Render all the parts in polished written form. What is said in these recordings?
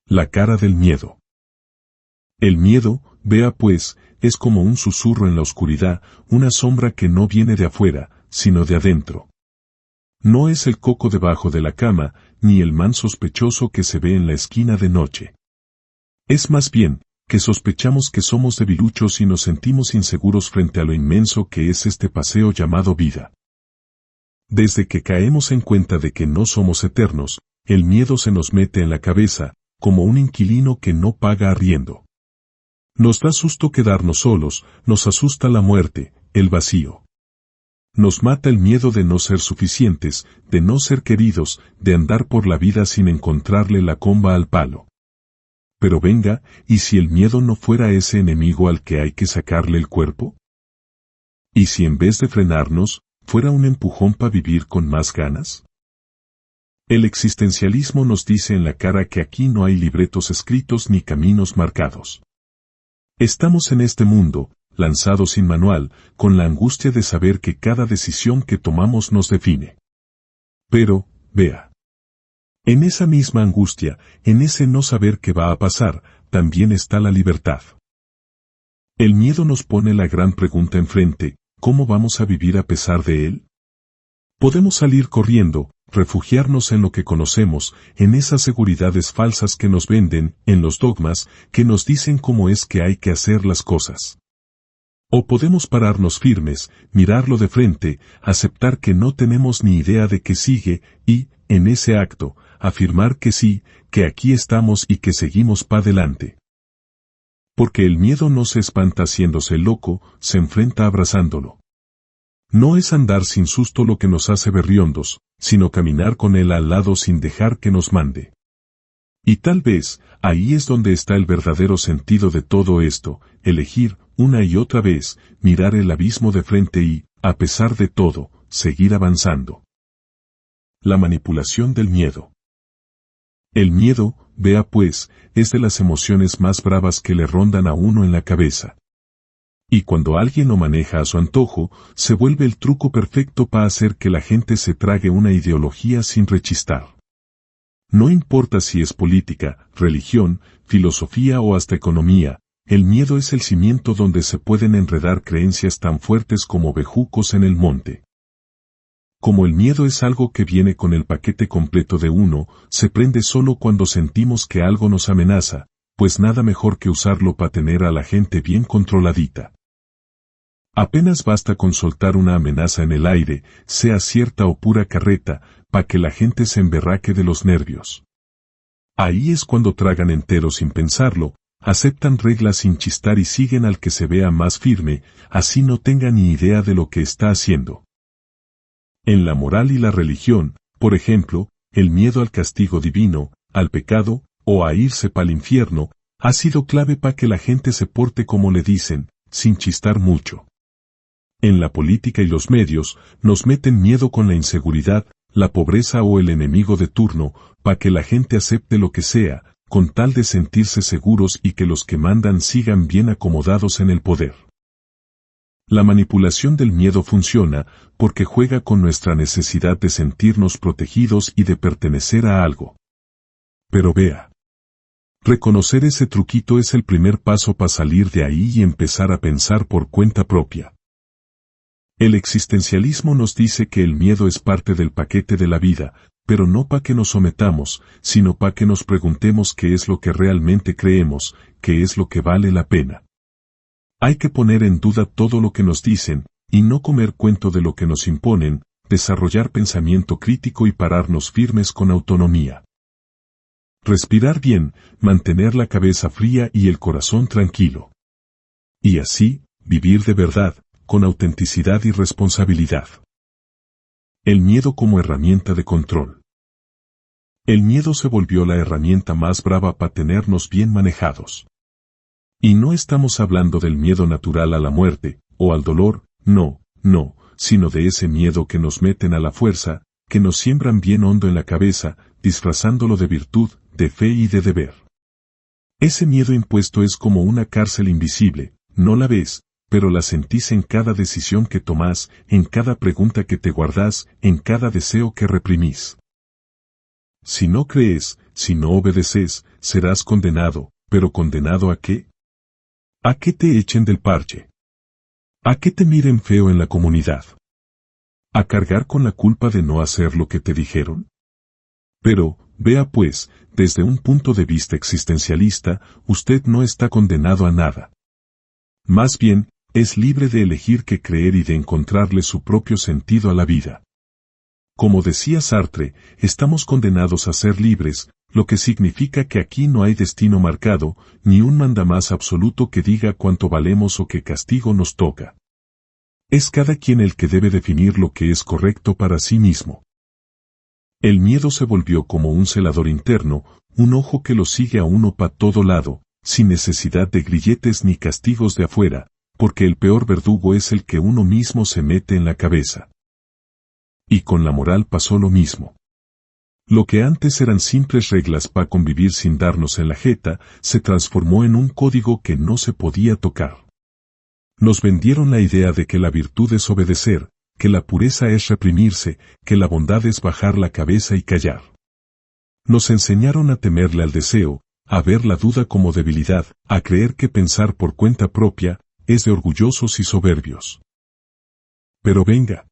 La cara del miedo. El miedo, vea pues, es como un susurro en la oscuridad, una sombra que no viene de afuera, sino de adentro. No es el coco debajo de la cama, ni el man sospechoso que se ve en la esquina de noche. Es más bien, que sospechamos que somos debiluchos y nos sentimos inseguros frente a lo inmenso que es este paseo llamado vida. Desde que caemos en cuenta de que no somos eternos, el miedo se nos mete en la cabeza, como un inquilino que no paga arriendo. Nos da susto quedarnos solos, nos asusta la muerte, el vacío. Nos mata el miedo de no ser suficientes, de no ser queridos, de andar por la vida sin encontrarle la comba al palo. Pero venga, ¿y si el miedo no fuera ese enemigo al que hay que sacarle el cuerpo? ¿Y si en vez de frenarnos, fuera un empujón para vivir con más ganas? El existencialismo nos dice en la cara que aquí no hay libretos escritos ni caminos marcados. Estamos en este mundo, lanzados sin manual, con la angustia de saber que cada decisión que tomamos nos define. Pero, vea. En esa misma angustia, en ese no saber qué va a pasar, también está la libertad. El miedo nos pone la gran pregunta enfrente, ¿cómo vamos a vivir a pesar de él? Podemos salir corriendo, refugiarnos en lo que conocemos, en esas seguridades falsas que nos venden, en los dogmas, que nos dicen cómo es que hay que hacer las cosas. O podemos pararnos firmes, mirarlo de frente, aceptar que no tenemos ni idea de qué sigue, y, en ese acto, afirmar que sí, que aquí estamos y que seguimos pa' adelante. Porque el miedo no se espanta haciéndose loco, se enfrenta abrazándolo. No es andar sin susto lo que nos hace berriondos, sino caminar con él al lado sin dejar que nos mande. Y tal vez, ahí es donde está el verdadero sentido de todo esto, elegir, una y otra vez, mirar el abismo de frente y, a pesar de todo, seguir avanzando. La manipulación del miedo. El miedo, vea pues, es de las emociones más bravas que le rondan a uno en la cabeza. Y cuando alguien lo maneja a su antojo, se vuelve el truco perfecto para hacer que la gente se trague una ideología sin rechistar. No importa si es política, religión, filosofía o hasta economía, el miedo es el cimiento donde se pueden enredar creencias tan fuertes como bejucos en el monte. Como el miedo es algo que viene con el paquete completo de uno, se prende solo cuando sentimos que algo nos amenaza, pues nada mejor que usarlo para tener a la gente bien controladita. Apenas basta con soltar una amenaza en el aire, sea cierta o pura carreta, para que la gente se emberraque de los nervios. Ahí es cuando tragan entero sin pensarlo, aceptan reglas sin chistar y siguen al que se vea más firme, así no tenga ni idea de lo que está haciendo. En la moral y la religión, por ejemplo, el miedo al castigo divino, al pecado, o a irse pa'l infierno, ha sido clave para que la gente se porte como le dicen, sin chistar mucho. En la política y los medios, nos meten miedo con la inseguridad, la pobreza o el enemigo de turno, para que la gente acepte lo que sea, con tal de sentirse seguros y que los que mandan sigan bien acomodados en el poder. La manipulación del miedo funciona, porque juega con nuestra necesidad de sentirnos protegidos y de pertenecer a algo. Pero vea. Reconocer ese truquito es el primer paso para salir de ahí y empezar a pensar por cuenta propia. El existencialismo nos dice que el miedo es parte del paquete de la vida, pero no para que nos sometamos, sino para que nos preguntemos qué es lo que realmente creemos, qué es lo que vale la pena. Hay que poner en duda todo lo que nos dicen, y no comer cuento de lo que nos imponen, desarrollar pensamiento crítico y pararnos firmes con autonomía. Respirar bien, mantener la cabeza fría y el corazón tranquilo. Y así, vivir de verdad, con autenticidad y responsabilidad. El miedo como herramienta de control. El miedo se volvió la herramienta más brava para tenernos bien manejados. Y no estamos hablando del miedo natural a la muerte, o al dolor, no, sino de ese miedo que nos meten a la fuerza, que nos siembran bien hondo en la cabeza, disfrazándolo de virtud, de fe y de deber. Ese miedo impuesto es como una cárcel invisible, no la ves, pero la sentís en cada decisión que tomás, en cada pregunta que te guardás, en cada deseo que reprimís. Si no crees, si no obedeces, serás condenado, ¿pero condenado a qué? ¿A que te echen del parche? ¿A que te miren feo en la comunidad? ¿A cargar con la culpa de no hacer lo que te dijeron? Pero, vea pues, desde un punto de vista existencialista, usted no está condenado a nada. Más bien, es libre de elegir qué creer y de encontrarle su propio sentido a la vida. Como decía Sartre, estamos condenados a ser libres, lo que significa que aquí no hay destino marcado, ni un mandamás absoluto que diga cuánto valemos o qué castigo nos toca. Es cada quien el que debe definir lo que es correcto para sí mismo. El miedo se volvió como un celador interno, un ojo que lo sigue a uno pa' todo lado, sin necesidad de grilletes ni castigos de afuera, porque el peor verdugo es el que uno mismo se mete en la cabeza. Y con la moral pasó lo mismo. Lo que antes eran simples reglas para convivir sin darnos en la jeta, se transformó en un código que no se podía tocar. Nos vendieron la idea de que la virtud es obedecer, que la pureza es reprimirse, que la bondad es bajar la cabeza y callar. Nos enseñaron a temerle al deseo, a ver la duda como debilidad, a creer que pensar por cuenta propia es de orgullosos y soberbios. Pero venga.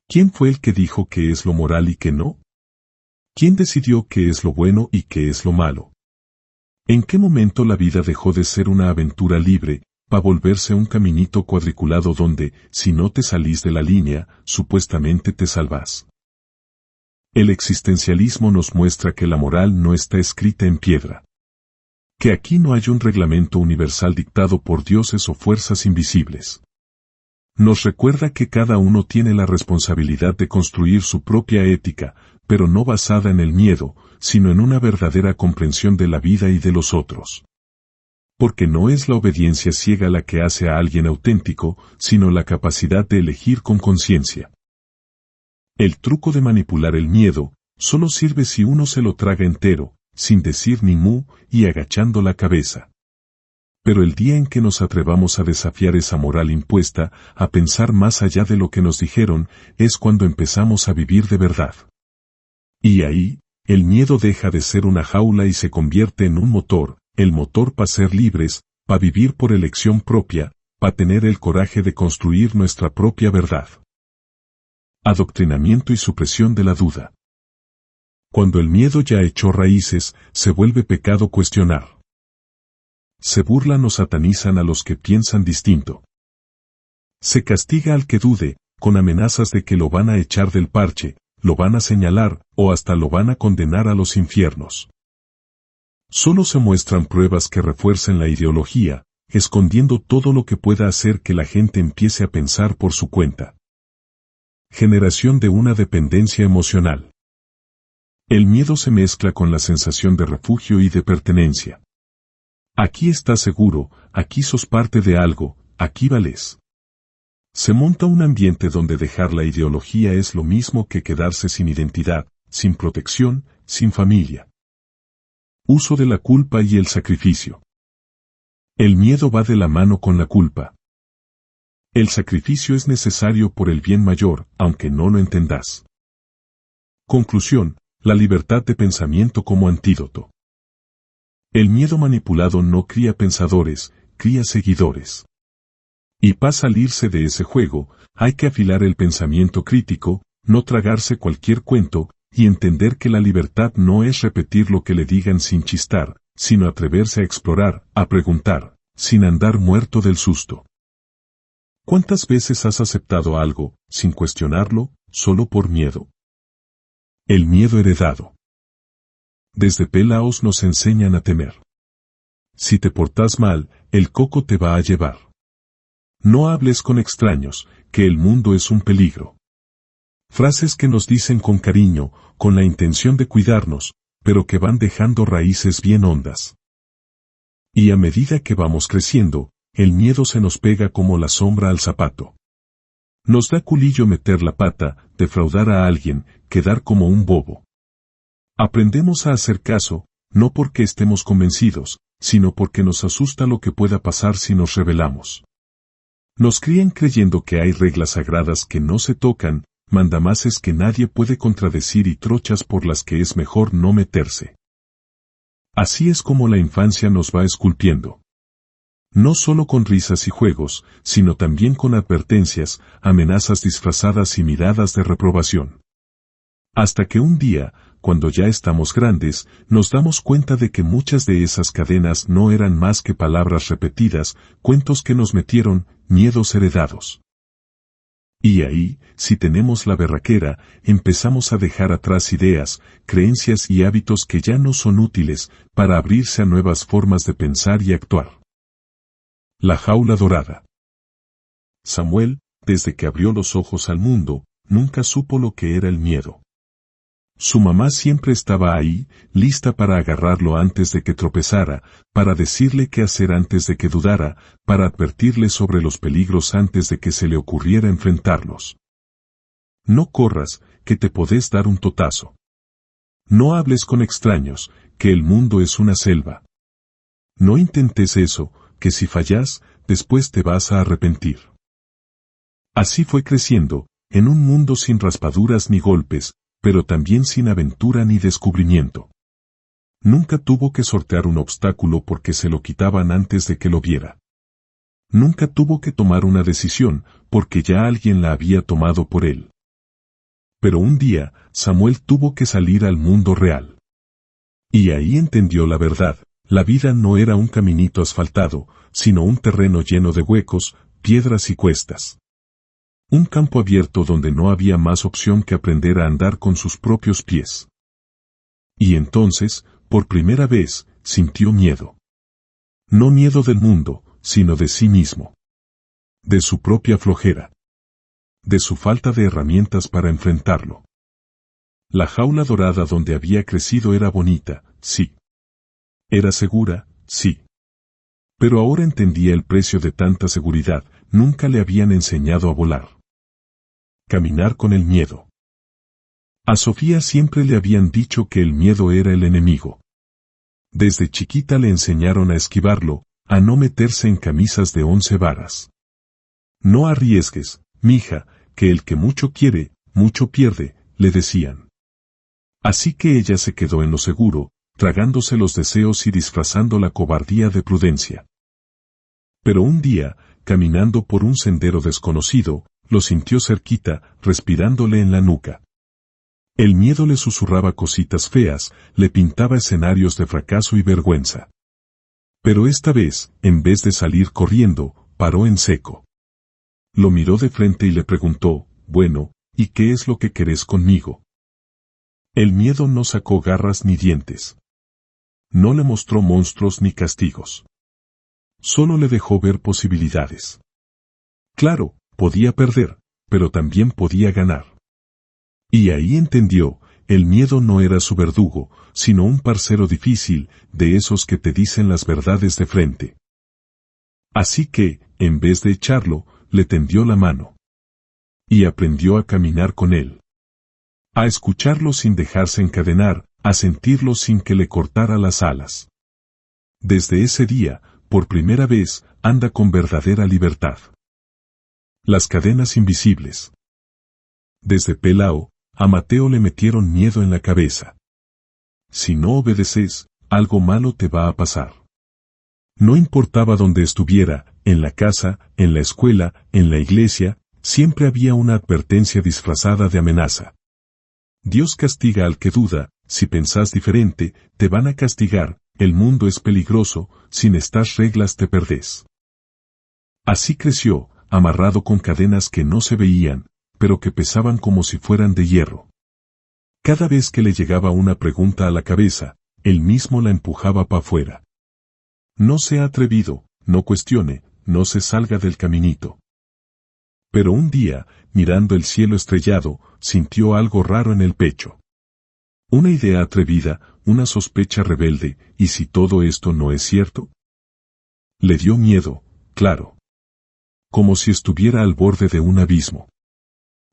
¿Quién fue el que dijo qué es lo moral y qué no? ¿Quién decidió qué es lo bueno y qué es lo malo? ¿En qué momento la vida dejó de ser una aventura libre, para volverse un caminito cuadriculado donde, si no te salís de la línea, supuestamente te salvás? El existencialismo nos muestra que la moral no está escrita en piedra. Que aquí no hay un reglamento universal dictado por dioses o fuerzas invisibles. Nos recuerda que cada uno tiene la responsabilidad de construir su propia ética, pero no basada en el miedo, sino en una verdadera comprensión de la vida y de los otros. Porque no es la obediencia ciega la que hace a alguien auténtico, sino la capacidad de elegir con conciencia. El truco de manipular el miedo, solo sirve si uno se lo traga entero, sin decir ni mu, y agachando la cabeza. Pero el día en que nos atrevamos a desafiar esa moral impuesta, a pensar más allá de lo que nos dijeron, es cuando empezamos a vivir de verdad. Y ahí, el miedo deja de ser una jaula y se convierte en un motor, el motor para ser libres, para vivir por elección propia, para tener el coraje de construir nuestra propia verdad. Adoctrinamiento y supresión de la duda. Cuando el miedo ya echó raíces, se vuelve pecado cuestionar. Se burlan o satanizan a los que piensan distinto. Se castiga al que dude, con amenazas de que lo van a echar del parche, lo van a señalar, o hasta lo van a condenar a los infiernos. Solo se muestran pruebas que refuercen la ideología, escondiendo todo lo que pueda hacer que la gente empiece a pensar por su cuenta. Generación de una dependencia emocional. El miedo se mezcla con la sensación de refugio y de pertenencia. Aquí estás seguro, aquí sos parte de algo, aquí vales. Se monta un ambiente donde dejar la ideología es lo mismo que quedarse sin identidad, sin protección, sin familia. Uso de la culpa y el sacrificio. El miedo va de la mano con la culpa. El sacrificio es necesario por el bien mayor, aunque no lo entendás. Conclusión, la libertad de pensamiento como antídoto. El miedo manipulado no cría pensadores, cría seguidores. Y para salirse de ese juego, hay que afilar el pensamiento crítico, no tragarse cualquier cuento, y entender que la libertad no es repetir lo que le digan sin chistar, sino atreverse a explorar, a preguntar, sin andar muerto del susto. ¿Cuántas veces has aceptado algo, sin cuestionarlo, solo por miedo? El miedo heredado. Desde pelaos nos enseñan a temer. Si te portas mal, el coco te va a llevar. No hables con extraños, que el mundo es un peligro. Frases que nos dicen con cariño, con la intención de cuidarnos, pero que van dejando raíces bien hondas. Y a medida que vamos creciendo, el miedo se nos pega como la sombra al zapato. Nos da culillo meter la pata, defraudar a alguien, quedar como un bobo. Aprendemos a hacer caso, no porque estemos convencidos, sino porque nos asusta lo que pueda pasar si nos rebelamos. Nos crían creyendo que hay reglas sagradas que no se tocan, mandamases que nadie puede contradecir y trochas por las que es mejor no meterse. Así es como la infancia nos va esculpiendo. No solo con risas y juegos, sino también con advertencias, amenazas disfrazadas y miradas de reprobación. Hasta que un día, cuando ya estamos grandes, nos damos cuenta de que muchas de esas cadenas no eran más que palabras repetidas, cuentos que nos metieron, miedos heredados. Y ahí, si tenemos la berraquera, empezamos a dejar atrás ideas, creencias y hábitos que ya no son útiles para abrirse a nuevas formas de pensar y actuar. La jaula dorada. Samuel, desde que abrió los ojos al mundo, nunca supo lo que era el miedo. Su mamá siempre estaba ahí, lista para agarrarlo antes de que tropezara, para decirle qué hacer antes de que dudara, para advertirle sobre los peligros antes de que se le ocurriera enfrentarlos. No corras, que te podés dar un totazo. No hables con extraños, que el mundo es una selva. No intentes eso, que si fallas, después te vas a arrepentir. Así fue creciendo, en un mundo sin raspaduras ni golpes, pero también sin aventura ni descubrimiento. Nunca tuvo que sortear un obstáculo porque se lo quitaban antes de que lo viera. Nunca tuvo que tomar una decisión porque ya alguien la había tomado por él. Pero un día, Samuel tuvo que salir al mundo real. Y ahí entendió la verdad, la vida no era un caminito asfaltado, sino un terreno lleno de huecos, piedras y cuestas. Un campo abierto donde no había más opción que aprender a andar con sus propios pies. Y entonces, por primera vez, sintió miedo. No miedo del mundo, sino de sí mismo. De su propia flojera. De su falta de herramientas para enfrentarlo. La jaula dorada donde había crecido era bonita, sí. Era segura, sí. Pero ahora entendía el precio de tanta seguridad, nunca le habían enseñado a volar. Caminar con el miedo. A Sofía siempre le habían dicho que el miedo era el enemigo. Desde chiquita le enseñaron a esquivarlo, a no meterse en camisas de 11 varas. No arriesgues, mija, que el que mucho quiere, mucho pierde, le decían. Así que ella se quedó en lo seguro, tragándose los deseos y disfrazando la cobardía de prudencia. Pero un día, caminando por un sendero desconocido, lo sintió cerquita, respirándole en la nuca. El miedo le susurraba cositas feas, le pintaba escenarios de fracaso y vergüenza. Pero esta vez, en vez de salir corriendo, paró en seco. Lo miró de frente y le preguntó, bueno, ¿y qué es lo que querés conmigo? El miedo no sacó garras ni dientes. No le mostró monstruos ni castigos. Solo le dejó ver posibilidades. Claro, podía perder, pero también podía ganar. Y ahí entendió, el miedo no era su verdugo, sino un parcero difícil, de esos que te dicen las verdades de frente. Así que, en vez de echarlo, le tendió la mano. Y aprendió a caminar con él. A escucharlo sin dejarse encadenar, a sentirlo sin que le cortara las alas. Desde ese día, por primera vez, anda con verdadera libertad. Las cadenas invisibles. Desde pelao, a Mateo le metieron miedo en la cabeza. Si no obedeces, algo malo te va a pasar. No importaba dónde estuviera, en la casa, en la escuela, en la iglesia, siempre había una advertencia disfrazada de amenaza. Dios castiga al que duda, si pensás diferente, te van a castigar, el mundo es peligroso, sin estas reglas te perdés. Así creció, amarrado con cadenas que no se veían, pero que pesaban como si fueran de hierro. Cada vez que le llegaba una pregunta a la cabeza, él mismo la empujaba para afuera. No sea atrevido, no cuestione, no se salga del caminito. Pero un día, mirando el cielo estrellado, sintió algo raro en el pecho. Una idea atrevida, una sospecha rebelde, ¿y si todo esto no es cierto? Le dio miedo, claro. Como si estuviera al borde de un abismo.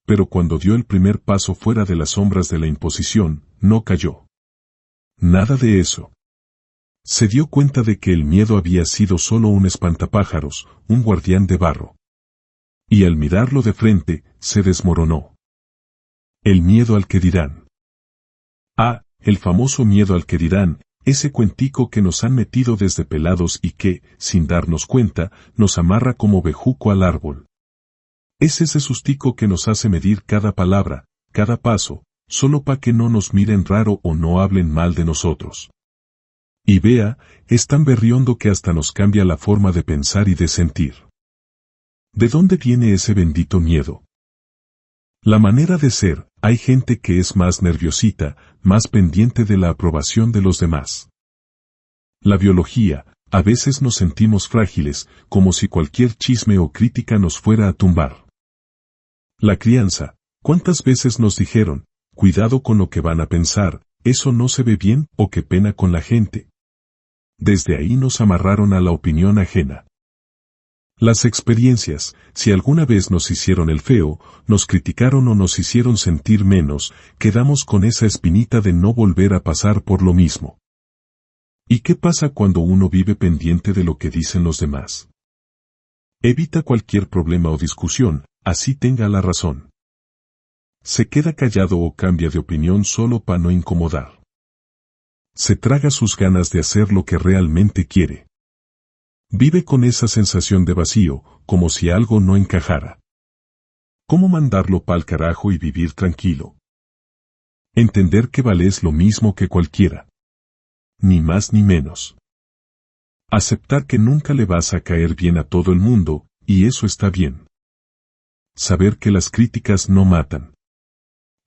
Pero cuando dio el primer paso fuera de las sombras de la imposición, no cayó. Nada de eso. Se dio cuenta de que el miedo había sido solo un espantapájaros, un guardián de barro. Y al mirarlo de frente, se desmoronó. El miedo al que dirán. Ah, el famoso miedo al que dirán, ese cuentico que nos han metido desde pelados y que, sin darnos cuenta, nos amarra como bejuco al árbol. Es ese sustico que nos hace medir cada palabra, cada paso, solo pa' que no nos miren raro o no hablen mal de nosotros. Y vea, es tan berriondo que hasta nos cambia la forma de pensar y de sentir. ¿De dónde viene ese bendito miedo? La manera de ser, hay gente que es más nerviosita, más pendiente de la aprobación de los demás. La biología, a veces nos sentimos frágiles, como si cualquier chisme o crítica nos fuera a tumbar. La crianza, ¿cuántas veces nos dijeron, cuidado con lo que van a pensar, eso no se ve bien o qué pena con la gente? Desde ahí nos amarraron a la opinión ajena. Las experiencias, si alguna vez nos hicieron el feo, nos criticaron o nos hicieron sentir menos, quedamos con esa espinita de no volver a pasar por lo mismo. ¿Y qué pasa cuando uno vive pendiente de lo que dicen los demás? Evita cualquier problema o discusión, así tenga la razón. Se queda callado o cambia de opinión solo para no incomodar. Se traga sus ganas de hacer lo que realmente quiere. Vive con esa sensación de vacío, como si algo no encajara. ¿Cómo mandarlo pa'l carajo y vivir tranquilo? Entender que vales lo mismo que cualquiera. Ni más ni menos. Aceptar que nunca le vas a caer bien a todo el mundo, y eso está bien. Saber que las críticas no matan.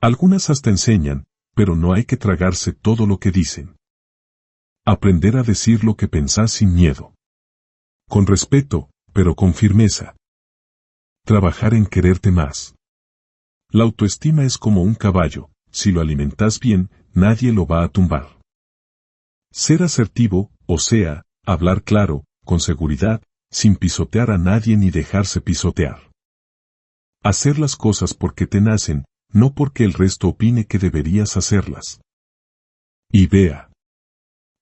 Algunas hasta enseñan, pero no hay que tragarse todo lo que dicen. Aprender a decir lo que pensás sin miedo. Con respeto, pero con firmeza. Trabajar en quererte más. La autoestima es como un caballo, si lo alimentas bien, nadie lo va a tumbar. Ser asertivo, o sea, hablar claro, con seguridad, sin pisotear a nadie ni dejarse pisotear. Hacer las cosas porque te nacen, no porque el resto opine que deberías hacerlas. Y vea.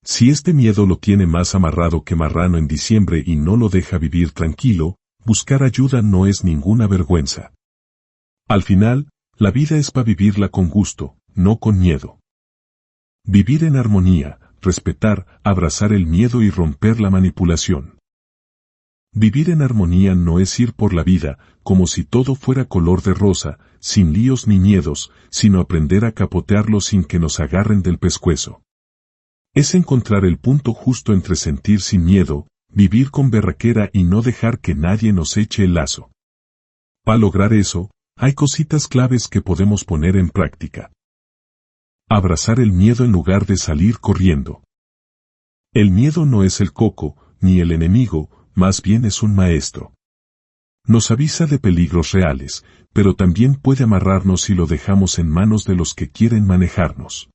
Si este miedo lo tiene más amarrado que marrano en diciembre y no lo deja vivir tranquilo, buscar ayuda no es ninguna vergüenza. Al final, la vida es para vivirla con gusto, no con miedo. Vivir en armonía, respetar, abrazar el miedo y romper la manipulación. Vivir en armonía no es ir por la vida, como si todo fuera color de rosa, sin líos ni miedos, sino aprender a capotearlo sin que nos agarren del pescuezo. Es encontrar el punto justo entre sentir sin miedo, vivir con berraquera y no dejar que nadie nos eche el lazo. Para lograr eso, hay cositas claves que podemos poner en práctica. Abrazar el miedo en lugar de salir corriendo. El miedo no es el coco, ni el enemigo, más bien es un maestro. Nos avisa de peligros reales, pero también puede amarrarnos si lo dejamos en manos de los que quieren manejarnos.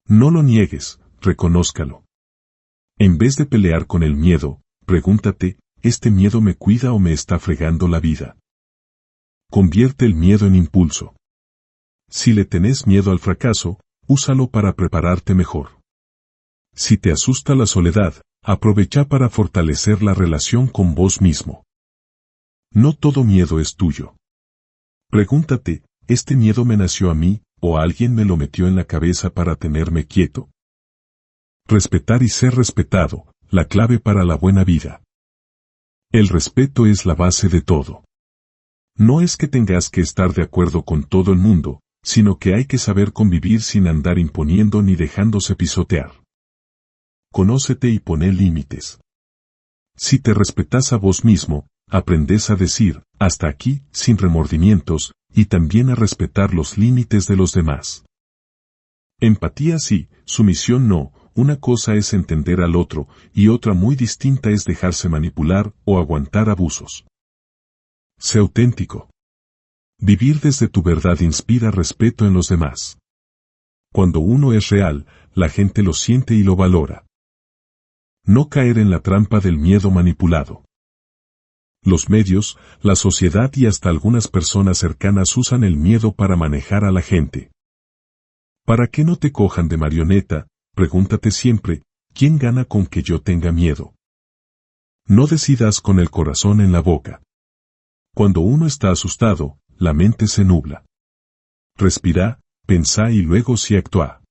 No lo niegues, reconózcalo. En vez de pelear con el miedo, pregúntate, ¿este miedo me cuida o me está fregando la vida? Convierte el miedo en impulso. Si le tenés miedo al fracaso, úsalo para prepararte mejor. Si te asusta la soledad, aprovecha para fortalecer la relación con vos mismo. No todo miedo es tuyo. Pregúntate, ¿este miedo me nació a mí, o alguien me lo metió en la cabeza para tenerme quieto? Respetar y ser respetado, la clave para la buena vida. El respeto es la base de todo. No es que tengas que estar de acuerdo con todo el mundo, sino que hay que saber convivir sin andar imponiendo ni dejándose pisotear. Conócete y poné límites. Si te respetas a vos mismo, aprendes a decir, hasta aquí, sin remordimientos, y también a respetar los límites de los demás. Empatía sí, sumisión no, una cosa es entender al otro, y otra muy distinta es dejarse manipular o aguantar abusos. Sé auténtico. Vivir desde tu verdad inspira respeto en los demás. Cuando uno es real, la gente lo siente y lo valora. No caer en la trampa del miedo manipulado. Los medios, la sociedad y hasta algunas personas cercanas usan el miedo para manejar a la gente. Para que no te cojan de marioneta, pregúntate siempre, ¿quién gana con que yo tenga miedo? No decidas con el corazón en la boca. Cuando uno está asustado, la mente se nubla. Respira, pensá y luego sí actúa.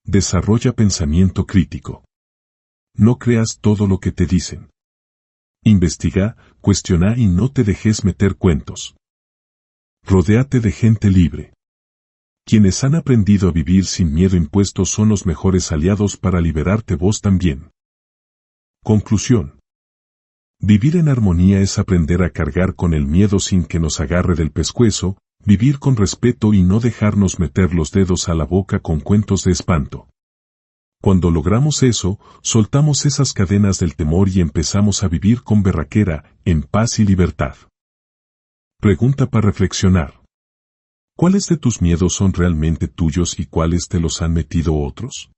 Desarrolla pensamiento crítico. No creas todo lo que te dicen. Investiga, cuestiona y no te dejes meter cuentos. Rodéate de gente libre. Quienes han aprendido a vivir sin miedo impuesto son los mejores aliados para liberarte vos también. Conclusión. Vivir en armonía es aprender a cargar con el miedo sin que nos agarre del pescuezo, vivir con respeto y no dejarnos meter los dedos a la boca con cuentos de espanto. Cuando logramos eso, soltamos esas cadenas del temor y empezamos a vivir con berraquera, en paz y libertad. Pregunta para reflexionar. ¿Cuáles de tus miedos son realmente tuyos y cuáles te los han metido otros?